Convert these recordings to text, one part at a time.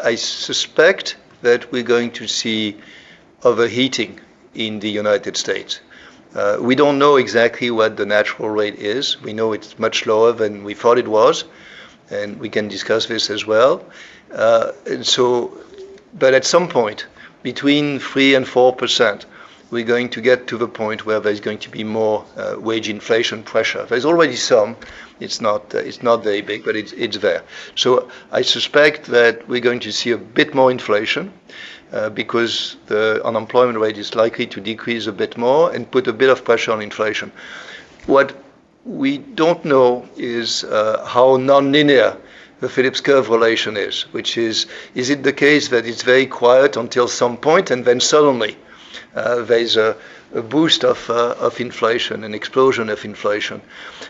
I suspect that we're going to see overheating in the United States. We don't know exactly what the natural rate is. We know it's much lower than we thought it was, and we can discuss this as well. But at some point, between 3 and 4%, we're going to get to the point where there's going to be more wage inflation pressure. There's already some. It's not very big, but it's there. So I suspect that we're going to see a bit more inflation because the unemployment rate is likely to decrease a bit more and put a bit of pressure on inflation. What we don't know is how nonlinear the Phillips curve relation is, which is it the case that it's very quiet until some point and then suddenly there's a boost of inflation, an explosion of inflation.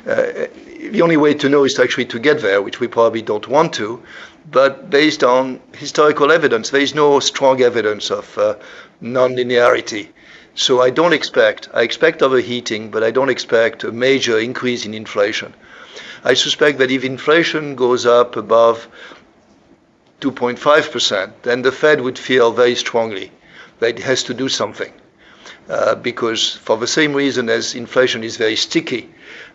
The only way to know is actually to get there, which we probably don't want to, but based on historical evidence, there is no strong evidence of nonlinearity. So I expect overheating, but I don't expect a major increase in inflation. I suspect that if inflation goes up above 2.5%, then the Fed would feel very strongly that it has to do something. Because for the same reason as inflation is very sticky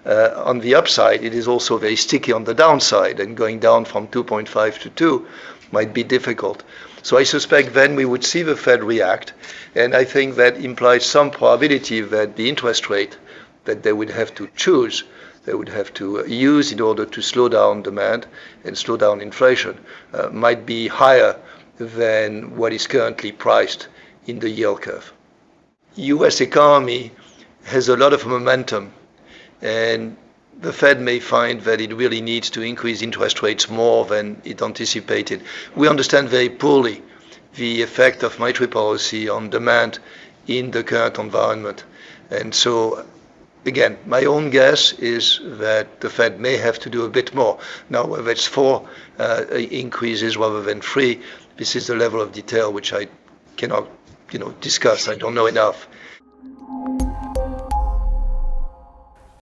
on the upside, it is also very sticky on the downside, and going down from 2.5 to 2 might be difficult. So I suspect then we would see the Fed react, and I think that implies some probability that the interest rate that they would have to choose, they would have to use in order to slow down demand and slow down inflation, might be higher than what is currently priced in the yield curve. U.S. economy has a lot of momentum, and the Fed may find that it really needs to increase interest rates more than it anticipated. We understand very poorly the effect of monetary policy on demand in the current environment. And so, again, my own guess is that the Fed may have to do a bit more. Now, whether it's 4 increases rather than 3, this is the level of detail which I cannot discuss. I don't know enough.